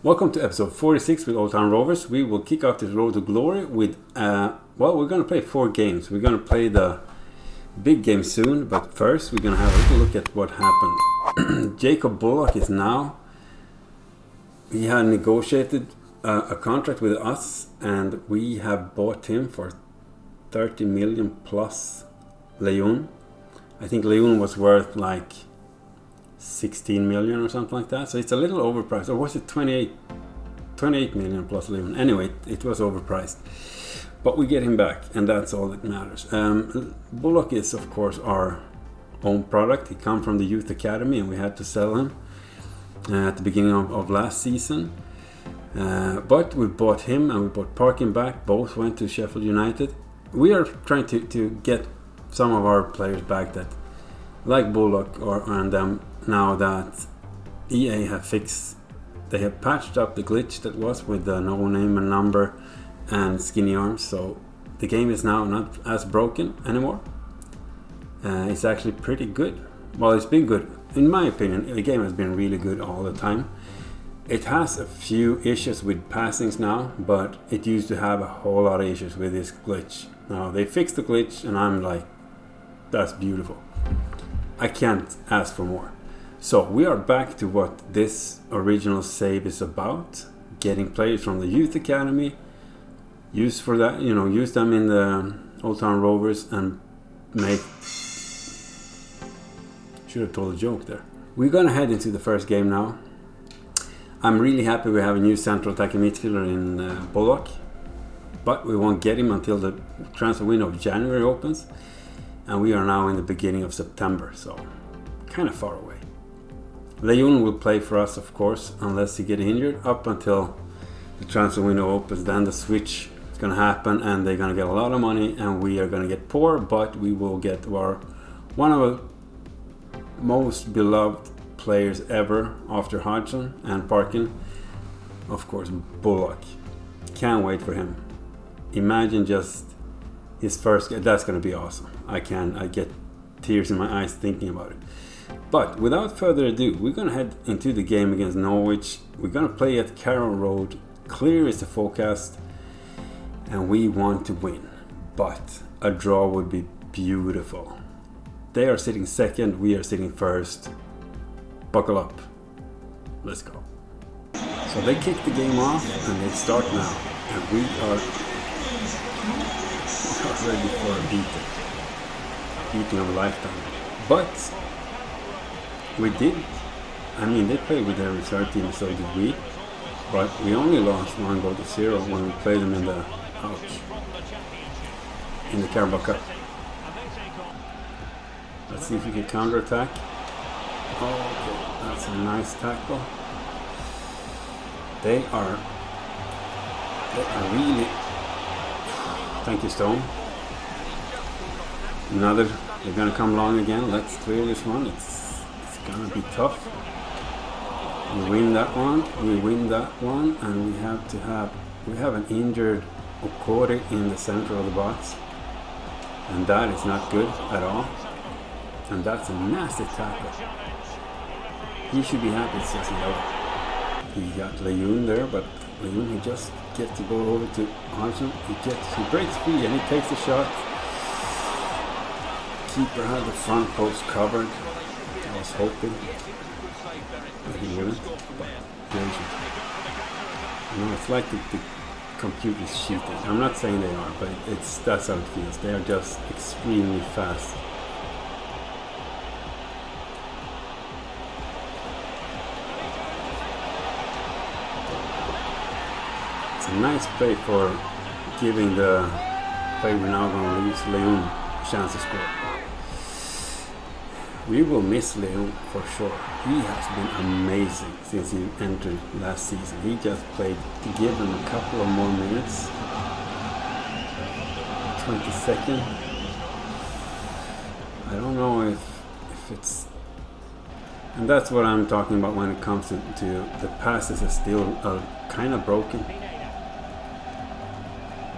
Welcome to episode 46 with Oldham Rovers. We will kick off this road to glory with, well, we're going to play 4 games. We're going to play the big game soon, but first we're going to have a little look at what happened. Jacob Bullock is now, he had negotiated a contract with us, and we have bought him for 30 million plus Lejeune. I think Lejeune was worth like 16 million or something like that, so it's a little overpriced. Or was it 28 million plus Lejeune? Anyway, it was overpriced, but we get him back, and that's all that matters. Bullock is of course our own product. He come from the youth academy, and we had to sell him at the beginning of last season, but we bought him and we bought Parkin back. Both went to Sheffield United. We are trying to get some of our players back that like Bullock and them. Now that EA have fixed, they have patched up the glitch that was with the no name and number and skinny arms, so the game is now not as broken anymore. It's actually pretty good. Well, it's been good. In my opinion, the game has been really good all the time. It has a few issues with passings now, but it used to have a whole lot of issues with this glitch. Now they fixed the glitch, and I'm like, that's beautiful. I can't ask for more. So we are back to what this original save is about: getting players from the youth academy, use them in the Oldham Rovers, and make. Should have told a joke there. We're gonna head into the first game now. I'm really happy we have a new central attacking midfielder in Bullock, but we won't get him until the transfer window of January opens, and we are now in the beginning of September, so kind of far away. Lejeune will play for us, of course, unless he gets injured, up until the transfer window opens. Then the switch is going to happen, and they're going to get a lot of money, and we are going to get poor, but we will get one of our most beloved players ever after Hodgson and Parkin, of course, Bullock. Can't wait for him. Imagine just his first game. That's going to be awesome. I get tears in my eyes thinking about it. But without further ado, we're going to head into the game against Norwich. We're going to play at Carroll Road. Clear is the forecast, and we want to win. But a draw would be beautiful. They are sitting second, we are sitting first. Buckle up. Let's go. So they kick the game off, and they start now. And we are ready for a beating of a lifetime. But we did. I mean, they played with their reserve team, so did we. But we only lost 1-0 when we played them in the Carabao Cup. Let's see if we can counter-attack. Oh, okay, that's a nice tackle. They are really. Thank you, Stone. They're gonna come long again. Let's clear this one. It's gonna be tough. We win that one, and we have an injured Okorie in the center of the box, and that is not good at all. And that's a nasty tackle. He should be happy it says yellow. He got Lejeune there, but Lejeune, he just gets to go over to Hodgson. He breaks free and he takes the shot. Keeper had the front post covered. I was hoping that he wouldn't, but it's like the computer's cheating. I'm not saying they are, but that's how it feels. They are just extremely fast. It's a nice play for giving the play we're now going to lose, Lejeune, a chance to score. We will miss Lejeune for sure. He has been amazing since he entered last season. He just played to give him a couple of more minutes. 22nd. I don't know if it's... And that's what I'm talking about when it comes to the passes are still kind of broken.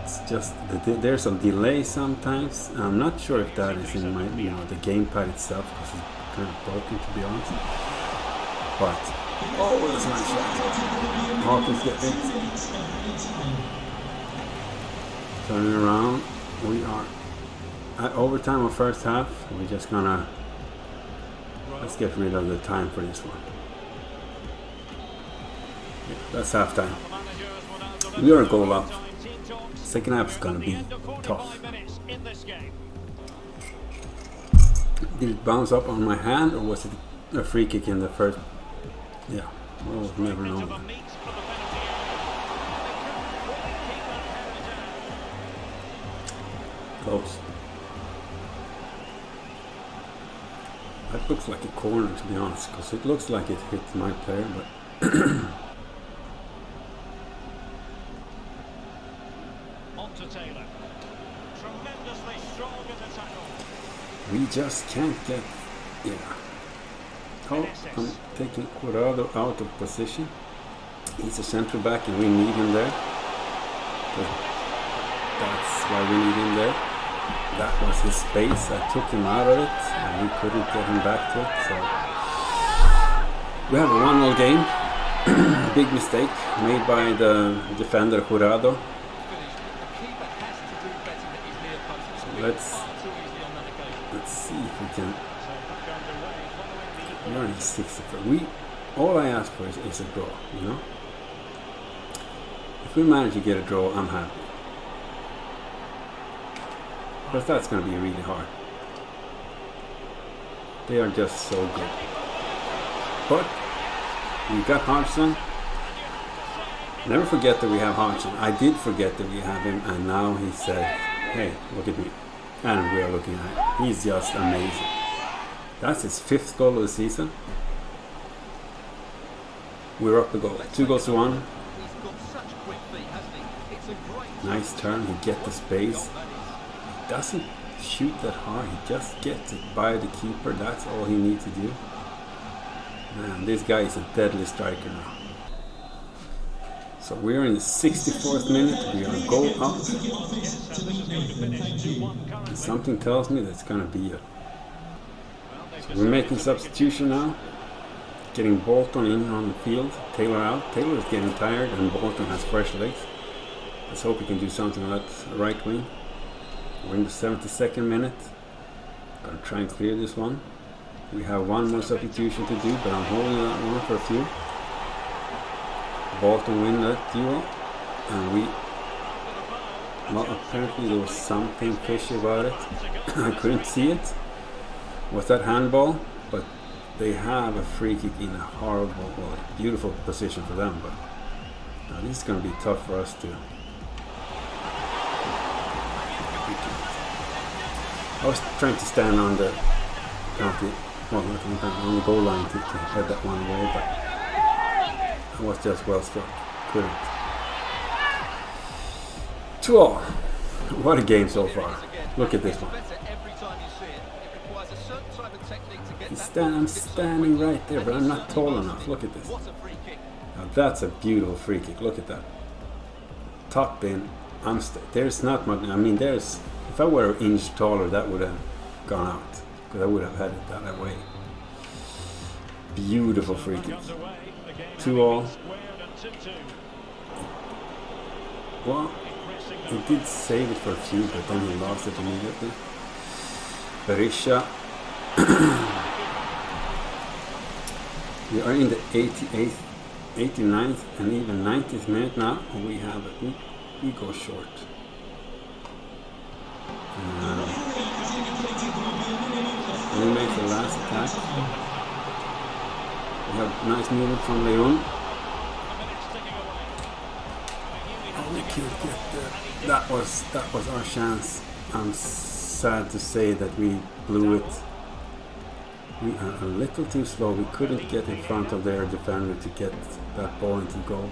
It's just there's a delay sometimes. I'm not sure if that is in the gamepad itself, because it's kind of broken, to be honest. But Oh, that's a nice shot. Hawkins get it. Turning around. We are at overtime of first half. We're just gonna let's get rid of the time for this one. Yeah, that's halftime. We are a goal up. Second half is gonna be tough. Did it bounce up on my hand or was it a free kick in the first? Yeah, we'll never know. Close. That looks like a corner, to be honest, because it looks like it hit my player, but we just can't get, yeah. Oh, I'm taking Corrado out of position. He's a central back and we need him there. But that's why we need him there. That was his space. I took him out of it and we couldn't get him back to it. So we have a 1-0 game. Big mistake made by the defender Corrado. So let's see if we can. We're only 64. All I ask for is a draw, you know? If we manage to get a draw, I'm happy. But that's going to be really hard. They are just so good. But we got Hodgson. Never forget that we have Hodgson. I did forget that we have him, and now he said, hey, look at me. And we are looking at him. He's just amazing. That's his 5th goal of the season. We're up the goal. 2-1. Nice turn. He gets the space. He doesn't shoot that hard. He just gets it by the keeper. That's all he needs to do. Man, this guy is a deadly striker now. So we're in the 64th minute. We are goal up. And something tells me that's going to be it. So we're making substitution now. Getting Bolton in on the field. Taylor out. Taylor is getting tired and Bolton has fresh legs. Let's hope he can do something on that right wing. We're in the 72nd minute. Gonna try and clear this one. We have one more substitution to do, but I'm holding that one for a few. Bolton win that duel, and well, apparently there was something fishy about it. I couldn't see it. Was that handball? But they have a free kick in a horrible, well, beautiful position for them. But now this is going to be tough for us to. I was trying to stand on the penalty, well, not on the goal line to head that one away, but I was just well struck. Couldn't. 2-2. What a game so far. Look at this one. I'm standing right there, but I'm not tall enough. Look at this. Now that's a beautiful free kick. Look at that. Top in. There's not much. I mean, there's. If I were an inch taller, that would have gone out. Because I would have had it that way. Beautiful free kick. 2-2. Well, he did save it for a few, but then he lost it immediately. Berisha. We are in the 88th, 89th, and even 90th minute now. And we have it. We go short. We make the last attack. We have nice movement from Lejeune. Oh, we can't get there. That was our chance. I'm sad to say that we blew it. We are a little too slow. We couldn't get in front of their defender to get that ball into goal.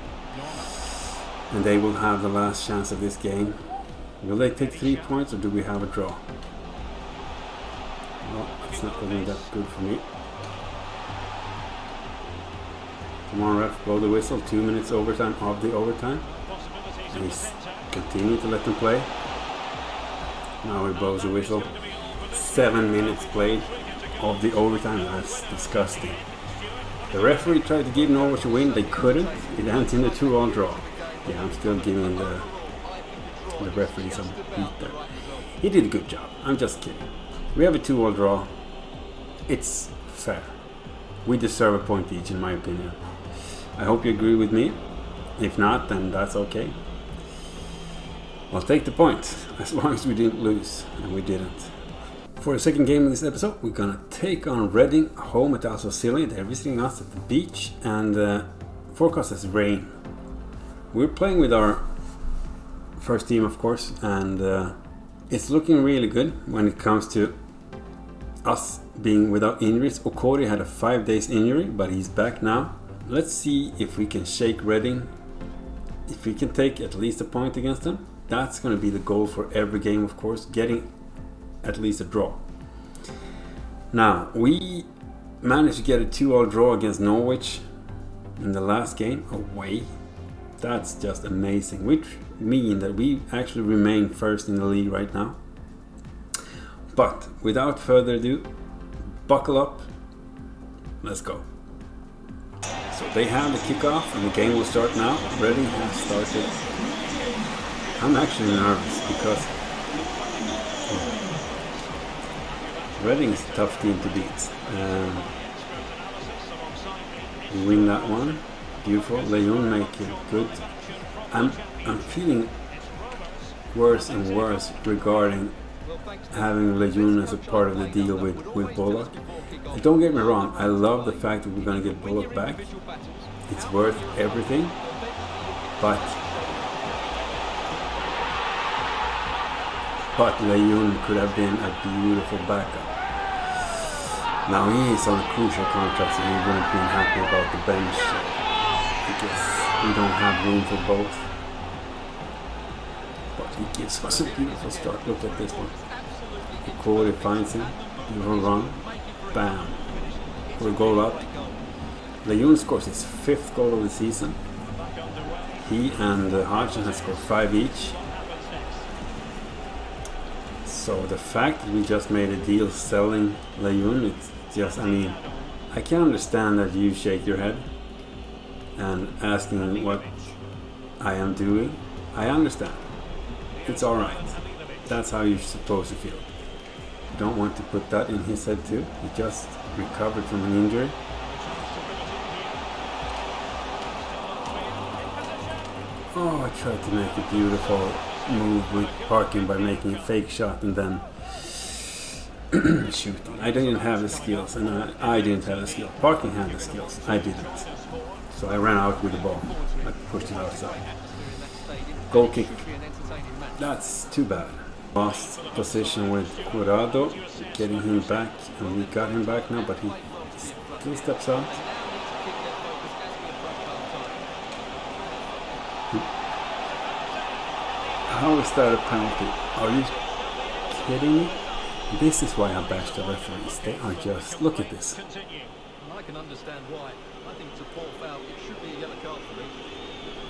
And they will have the last chance of this game. Will they take 3 points or do we have a draw? Well, it's not looking that good for me. Come on, ref, blow the whistle. 2 minutes overtime of the overtime. And we continue to let them play. Now he blows the whistle. 7 minutes played of the overtime. That's disgusting. The referee tried to give Norwich a win, they couldn't. It ends in a 2-all draw. Yeah, I'm still giving the referee some beat there. He did a good job, I'm just kidding. We have a 2-all draw. It's fair. We deserve a point each, in my opinion. I hope you agree with me. If not, then that's okay. I'll take the point, as long as we didn't lose, and we didn't. For the second game of this episode, we're gonna take on Reading, home at ISLES of SCILLY. They're visiting us at the beach, and forecast is rain. We're playing with our first team, of course, and it's looking really good when it comes to us being without injuries. Okorie had a 5 days injury, but he's back now. Let's see if we can shake Reading. If we can take at least a point against them, that's going to be the goal for every game, of course, getting at least a draw. Now, we managed to get a 2-all draw against Norwich in the last game away. That's just amazing, which means that we actually remain first in the league right now. But without further ado, buckle up, let's go. So they have the kickoff and the game will start now. Reading has started. I'm actually nervous because Reading is a tough team to beat. We win that one. Beautiful. Lejeune make it good. I'm feeling worse and worse regarding having Lejeune as a part of the deal with Bullock. And don't get me wrong, I love the fact that we're going to get Bullock back. It's worth everything. But Lejeune could have been a beautiful backup. Now he is on a crucial contract, so he wouldn't have been happy about the bench. I guess we don't have room for both. But he gives us a beautiful start. Look at this one. Okorie finds him. Beautiful run. Bam. For a goal up. Lejeune scores his 5th goal of the season. He and Hodgson have scored 5 each. So the fact that we just made a deal selling Lejeune, it's just, I mean, I can understand that you shake your head and asking what I am doing. I understand. It's alright. That's how you're supposed to feel. You don't want to put that in his head too. He just recovered from an injury. Oh, I tried to make a beautiful move with parking by making a fake shot and then shooting. I didn't have the skills, and I didn't have the skill. Parking had the skills. I didn't. So I ran out with the ball. I pushed it outside. Goal kick. That's too bad. Lost position with Curado, getting him back, and we got him back now, but he still steps out. How is that a penalty? Are you kidding me? This is why I bash the referees. They are just... Look at this. I can understand why. I think it's a poor foul. It should be a yellow card for me.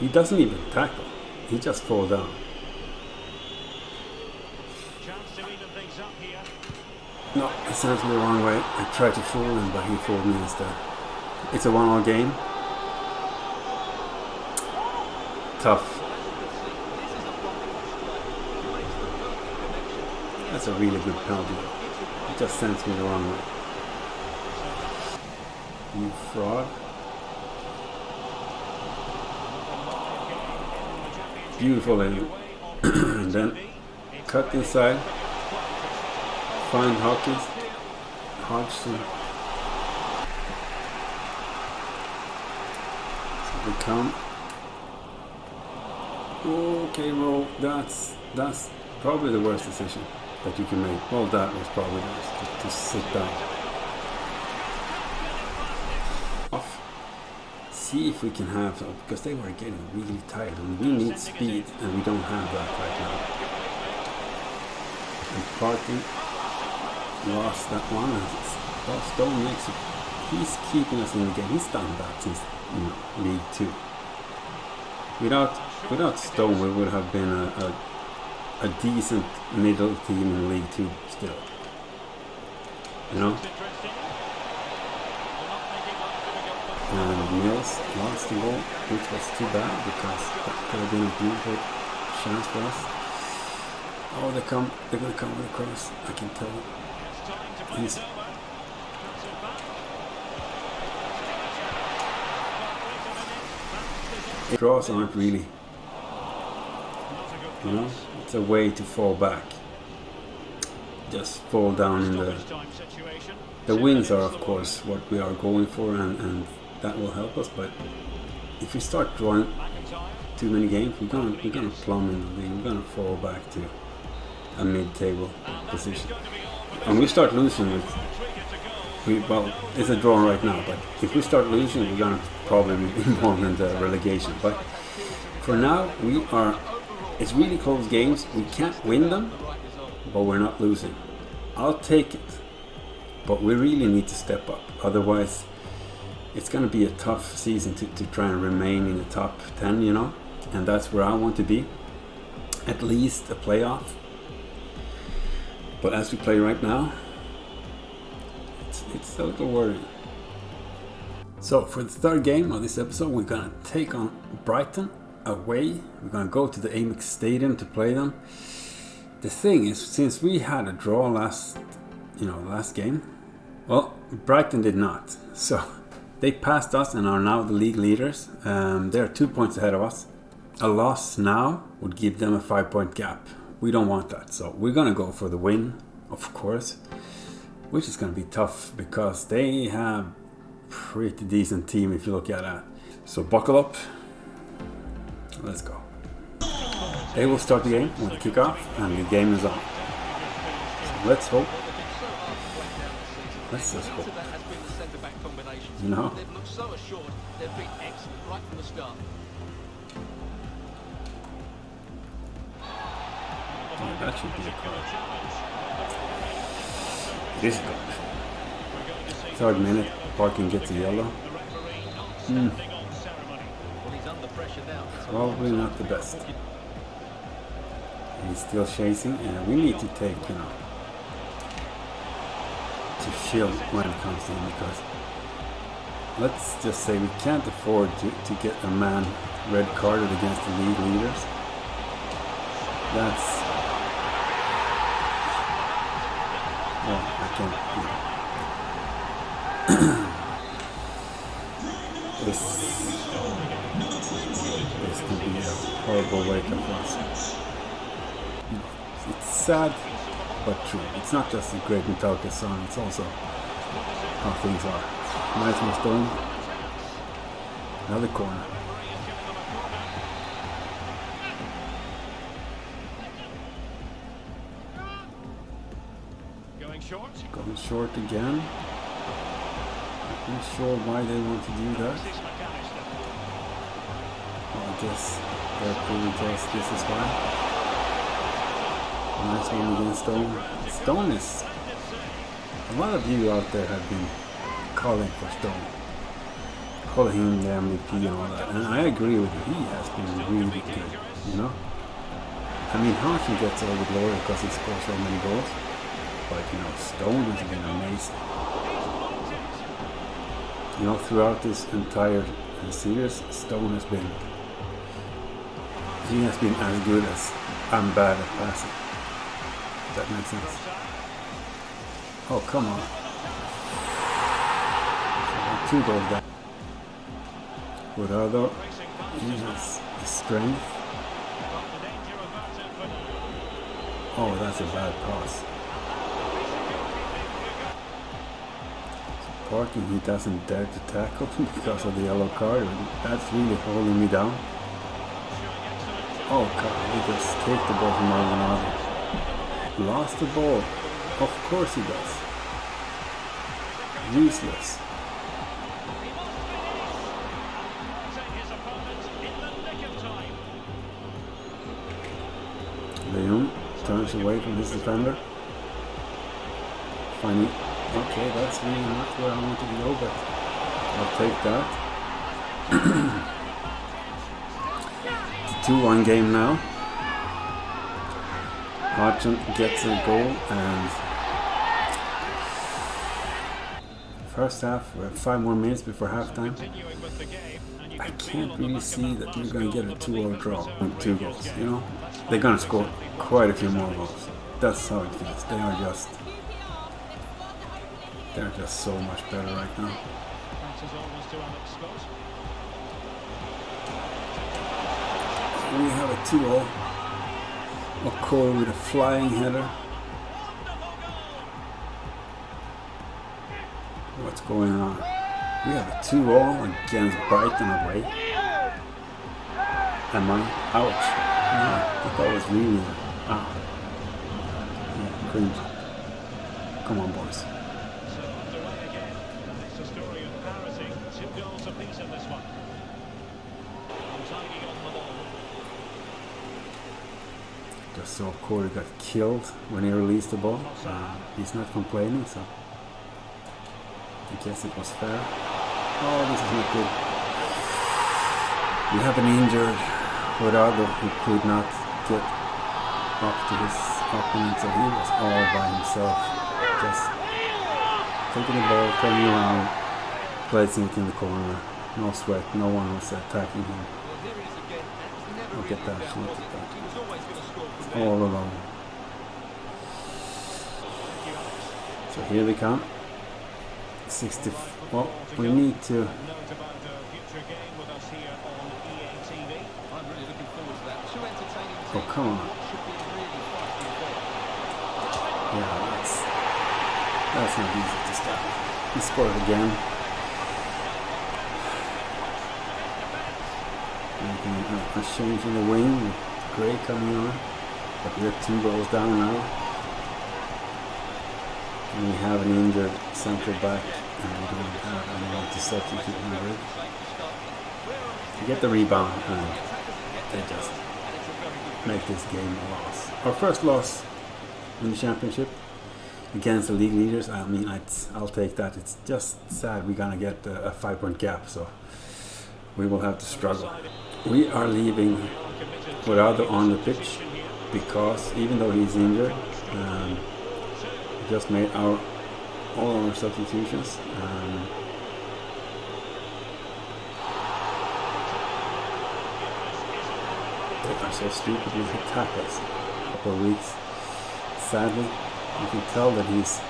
He doesn't even tackle. He just falls down. No, he sends me the wrong way. I tried to fool him, but he fooled me instead. It's a 1-all game. Tough. That's a really good penalty. It just sends me the wrong way. You fraud. Beautiful anyway. And then cut inside. Find Hodgson. So they come. Okay, roll. That's probably the worst decision that you can make. Well, that was probably worse, to sit down. Off. See if we can have some, because they were getting really tired and we need speed and we don't have that right now. And parking lost that one, and Stone makes it. He's keeping us in the game. He's done that since League 2. Without Stone, we would have been a decent middle team in League 2 still. You know? And Mills lost the ball, which was too bad because that could have been a beautiful chance for us. Oh, they're gonna come with a cross. I can tell. He's draws aren't really, you know, it's a way to fall back. Just fall down in the wins are of course what we are going for, and that will help us. But if we start drawing too many games, we're gonna plumb in the league. We're gonna fall back to a mid-table position, and we start losing with. Well, it's a draw right now, but if we start losing, we're gonna probably be involved in the relegation. But for now, it's really close games. We can't win them, but we're not losing. I'll take it, but we really need to step up. Otherwise, it's gonna be a tough season to try and remain in the top 10, you know, and that's where I want to be. At least a playoff. But as we play right now, it's a little worrying. So for the third game of this episode, we're gonna take on Brighton away. We're gonna go to the Amex Stadium to play them. The thing is, since we had a draw last game, well, Brighton did not. So they passed us and are now the league leaders. They're 2 points ahead of us. A loss now would give them a 5-point gap. We don't want that, so we're gonna go for the win, of course, which is gonna be tough because they have pretty decent team if you look at that. So buckle up. Let's go. They will start the game with a kickoff, and the game is on. So let's hope. Let's just hope. You know? Yeah, that should be a card. It is good. Third minute, Parkin gets a yellow. Probably not the best. He's still chasing, and we need to take, you know, to shield when it comes in, because let's just say we can't afford to get a man red carded against the league leaders. That's, well, I can't, you know. This could be a horrible wake-up for us. It's sad, but true. It's not just a great Metallica song, it's also how things are. Nice one stone. Another corner. Going short again. Not sure why they want to do that. Well, I guess they're proving to us this is why. Nice one against Stone. Stone is... A lot of you out there have been calling for Stone. Calling him the MVP and all that. And I agree with you. He has been really good, you know? I mean, Hodgson gets all the glory because he scores so many goals. But, you know, Stone has been amazing. You know, throughout this entire series, Stone has been... He has been as good as I'm bad at passing. If that makes sense. Oh, come on. 2 goals down. Corrado, he has the strength. Oh, that's a bad pass. Parking, he doesn't dare to tackle because of the yellow card. That's really holding me down. Oh god, he just take the ball from Maldonado. Lost the ball. Of course he does. Useless. Lejeune turns away from his defender. Funny. Okay, that's really not where I wanted to go, but I'll take that. It's a 2-1 game now. Hodgson gets a goal, and First half, we have 5 more minutes before halftime. I can't really see that we're going to get a 2-2 draw with 2 goals, you know? They're going to score quite a few more goals. That's how it feels. They're just so much better right now. We have a 2-0. Okorie with a flying header. What's going on? We have a 2-0 against Brighton away. Am I? Ouch. Yeah, I thought it was really... Ah. Yeah, cringe. Come on, boys. So underway again. It's a story of parity. 2 goals apiece in this one. Untitled on the ball. Just saw Corey got killed when he released the ball. He's not complaining, so I guess it was fair. Oh, this is not good. We have an injured Ronaldo who could not get up to his opponent, so he was all by himself. Just taking the ball, turning around, placing it in the corner. No sweat, no one was attacking him. Look at that, look at that. All alone. So here they come. 60. Well, we need to. Oh, come on. Yeah, that's not easy to stop. He scored again. A change in the wing with Gray coming on. But we're 2 goals down now. And we have an injured central back, and we don't have anyone to substitute him with. We get the rebound, and they just make this game a loss. Our first loss in the championship against the league leaders. I mean, I'll take that. It's just sad we're gonna get a 5-point gap, so we will have to struggle. We are leaving Ronaldo on the pitch because even though he's injured, we just made all our substitutions. They are so stupid with the tackles. A couple of weeks. Sadly, you can tell that he's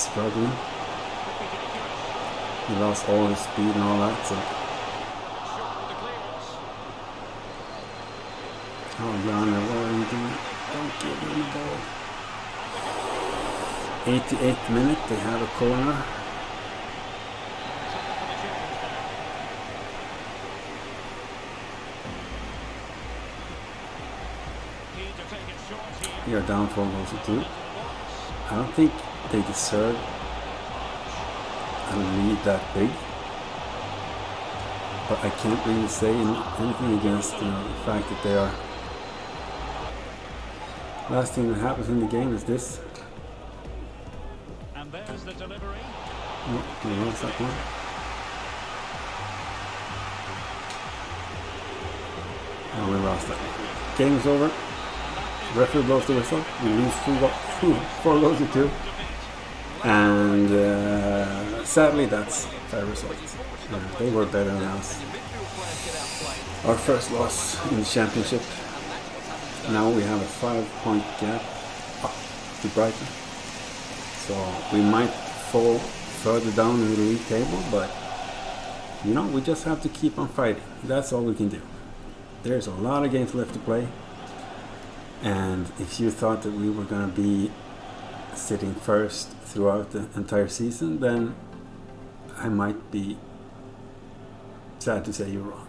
struggling. He lost all his speed and all that. So. Oh, Yana, what are you doing? Don't give him the ball. 88th minute, they have a corner. We are down 4 goals to 2. I don't think they deserve a lead that big. But I can't really say anything against the fact that they are. Last thing that happens in the game is this. And there's the delivery. No, we lost that one. Oh, we lost that. Game is over. Referee blows the whistle. We lose 4 goals to 2. And sadly, that's fair result. They were better than us. Our first loss in the championship. Now we have a 5-point gap up to Brighton. So we might fall further down in the league table, but you know, we just have to keep on fighting. That's all we can do. There's a lot of games left to play. And if you thought that we were going to be sitting first throughout the entire season, then I might be sad to say you're wrong.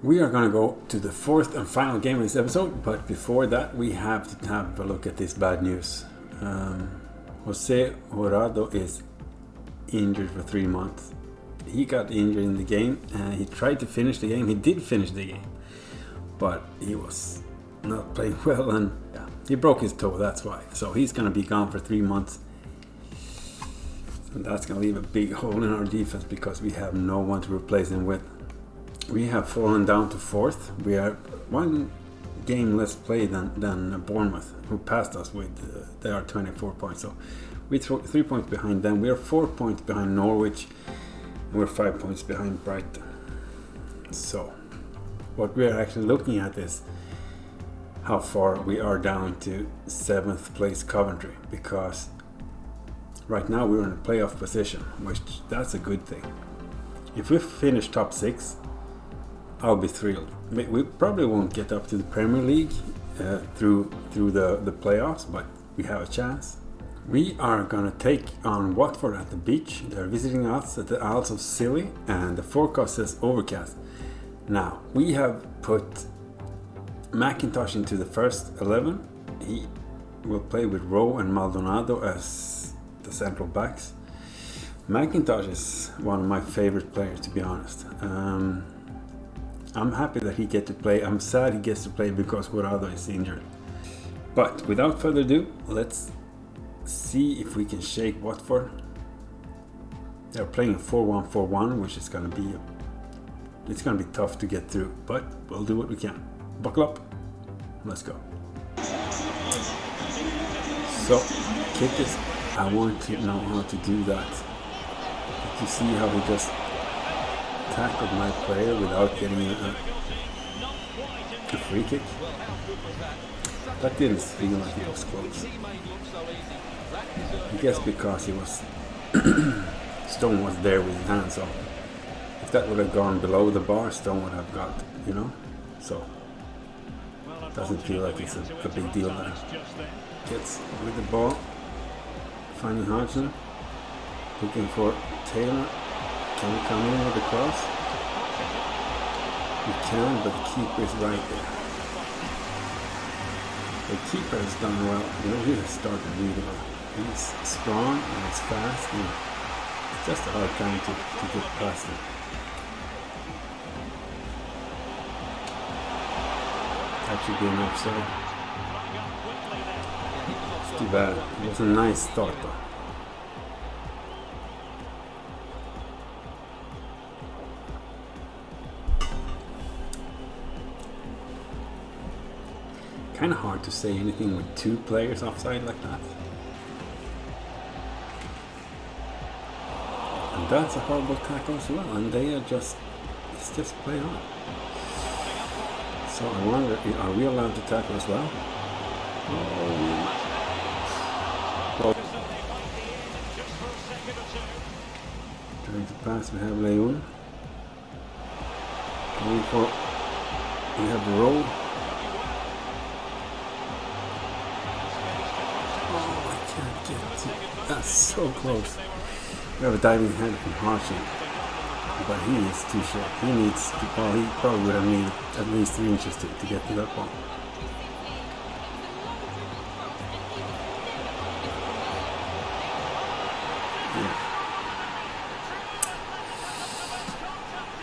We are going to go to the 4th and final game of this episode, but before that we have to have a look at this bad news. Jose Ronaldo is injured for 3 months. He got injured in the game and he tried to finish the game. He did finish the game, but he was not playing well, and he broke his toe, that's why. So he's going to be gone for 3 months. And that's going to leave a big hole in our defense because we have no one to replace him with. We have fallen down to 4th. We are 1 game less played than Bournemouth, who passed us with they are 24 points. So we're 3 points behind them. We are 4 points behind Norwich, and we're 5 points behind Brighton. So what we are actually looking at is how far we are down to 7th place Coventry, because right now we're in a playoff position, which that's a good thing. If we finish top 6, I'll be thrilled. We probably won't get up to the Premier League through the playoffs, but we have a chance. We are gonna take on Watford at the beach. They're visiting us at the Isles of Scilly, and the forecast says overcast. Now, we have put McIntosh into the first 11. He will play with Rowe and Maldonado as the central backs. McIntosh is one of my favorite players, to be honest. I'm happy that he gets to play. I'm sad he gets to play because Guardado is injured. But without further ado, let's see if we can shake Watford. They're playing a 4-1-4-1, which is going to be tough to get through, but we'll do what we can. Buckle up. Let's go. So, kick is. I want to know how to do that. Did you see how he just tackled my player without getting a free kick? That didn't feel like it was close. I guess because he was Stone was there with his hand, so if that would have gone below the bar, Stone would have got, you know. So doesn't feel like it's a big deal there. Gets with the ball, finding Hodgson, looking for Taylor. Can we come in with the cross? We can, but the keeper is right there. The keeper has done well. You know, he has started really well. He's strong and he's fast, and it's just a hard time to get past him. That should be an offside. It's too bad. It was a nice start though. Kind of hard to say anything with 2 players offside like that. And that's a horrible tackle as well, and they are just, it's just play on. So I wonder, are we allowed to tackle as well? Well, trying to pass, we have Lejeune. Going for, we have Rowe. That's so close. We have a diving head from Hodgson, but he is too short. He needs to, well, he probably would have needed at least 3 inches to get to that ball. Yeah.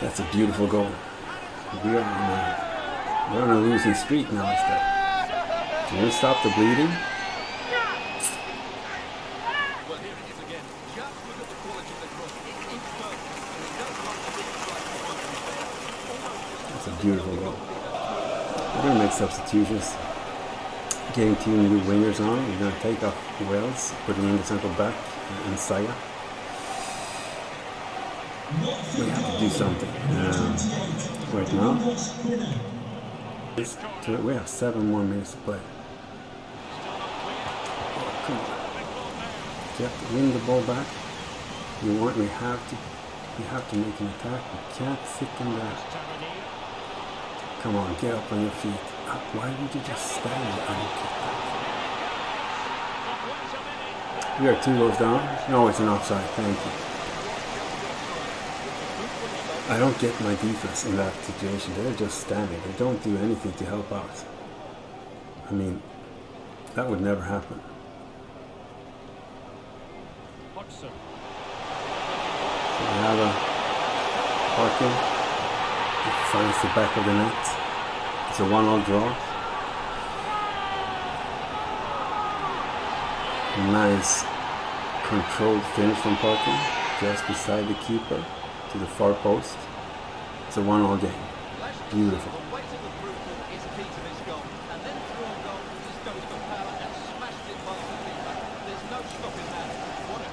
That's a beautiful goal. We're on a losing streak now instead. Can we stop the bleeding? Beautiful goal. We're going to make substitutions. Getting 2 new wingers on. We're going to take off Wells, putting in the central back and Saya. We have to do something right now. We have 7 more minutes to play. Oh, come on. You have to win the ball back. We have to make an attack. We can't sit in there. Come on, get up on your feet. Why would you just stand there and kick that? We are 2 goals down. No, it's an offside. Thank you. I don't get my defense in that situation. They're just standing. They don't do anything to help out. I mean, that would never happen. So we have a parking. It finds the back of the net. It's a 1-1 draw. Nice controlled finish from Parkin, just beside the keeper to the far post. It's a 1-1 game. Beautiful.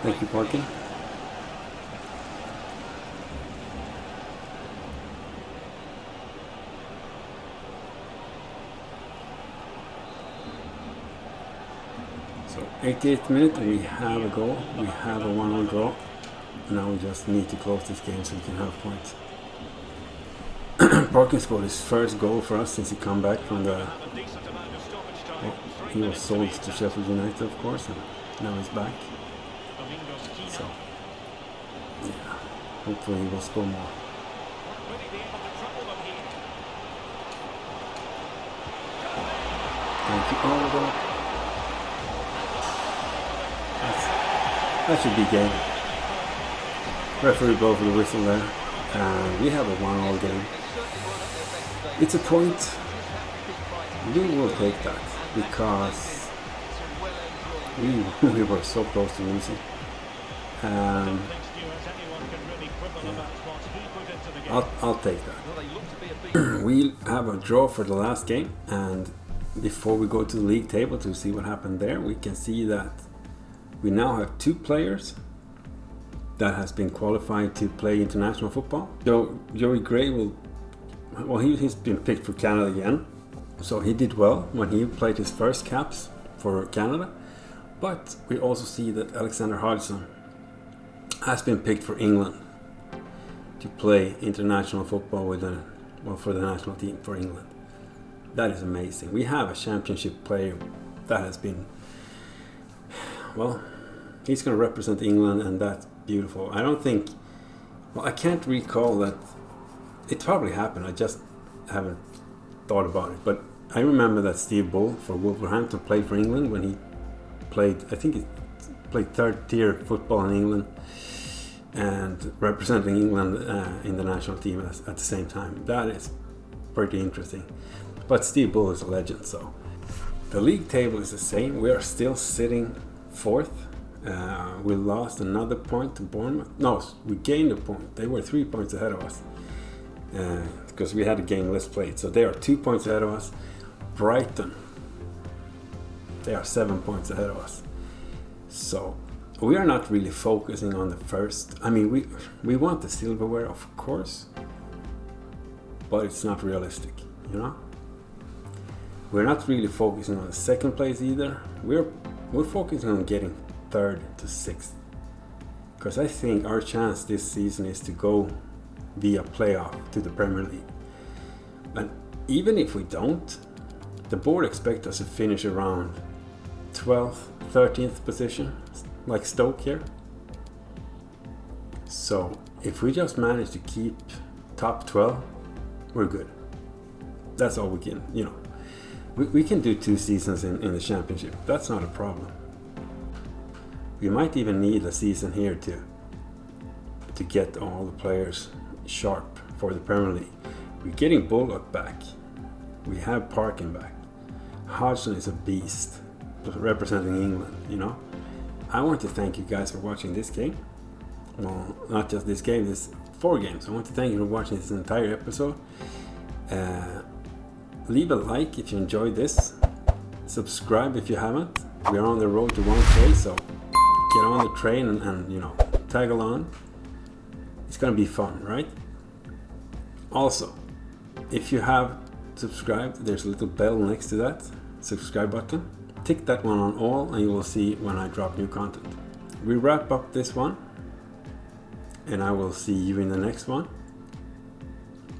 Thank you, Parkin. So 88th minute, we have a goal. We have a 1-1 draw. Now we just need to close this game so we can have points. Parkin scored his first goal for us since he come back from the... Well, he was sold to Sheffield United, of course, and now he's back. So, yeah, hopefully he will score more. Thank you. Oh, that should be game. Referee blow for the whistle there. And we have a 1-1 game. It's a point. We will take that because we were so close to losing. Yeah. I'll take that. We'll have a draw for the last game, and before we go to the league table to see what happened there, we can see that we now have 2 players that has been qualified to play international football. So Joey Gray he's been picked for Canada again. So he did well when he played his first caps for Canada. But we also see that Alexander Hodgson has been picked for England to play international football for the national team for England. That is amazing. We have a championship player that has been, well, he's going to represent England, and that's beautiful. I can't recall that. It probably happened, I just haven't thought about it. But I remember that Steve Bull for Wolverhampton played for England when he played, I think he played 3rd tier football in England and representing England in the national team at the same time. That is pretty interesting. But Steve Bull is a legend, so. The league table is the same. We are still sitting 4th. We lost another point to Bournemouth. No, we gained a point. They were 3 points ahead of us because we had a game less played. So they are 2 points ahead of us. Brighton, they are 7 points ahead of us. So we are not really focusing on the first. I mean, we want the silverware, of course, but it's not realistic, you know. We're not really focusing on the second place either. We're focusing on getting 3rd to 6th, because I think our chance this season is to go via playoff to the Premier League. And even if we don't, the board expects us to finish around 12th, 13th position, like Stoke here. So if we just manage to keep top 12, we're good. That's all we can, you know. We can do 2 seasons in the championship. That's not a problem. We might even need a season here to get all the players sharp for the Premier League. We're getting Bullock back. We have Parkin back. Hodgson is a beast representing England, you know. I want to thank you guys for watching this game. Well, not just this game, this 4 games. I want to thank you for watching this entire episode. Leave a like if you enjoyed this. Subscribe if you haven't. We're on the road to 1K, so get on the train and you know, tag along. It's gonna be fun, right? Also, if you have subscribed, there's a little bell next to that subscribe button. Tick that one on all and you will see when I drop new content. We wrap up this one and I will see you in the next one.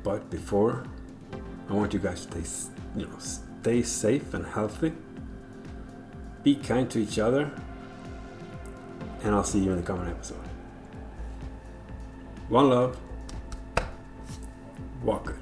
But before, I want you guys to stay safe and healthy. Be kind to each other. And I'll see you in the coming episode. One love. Walker.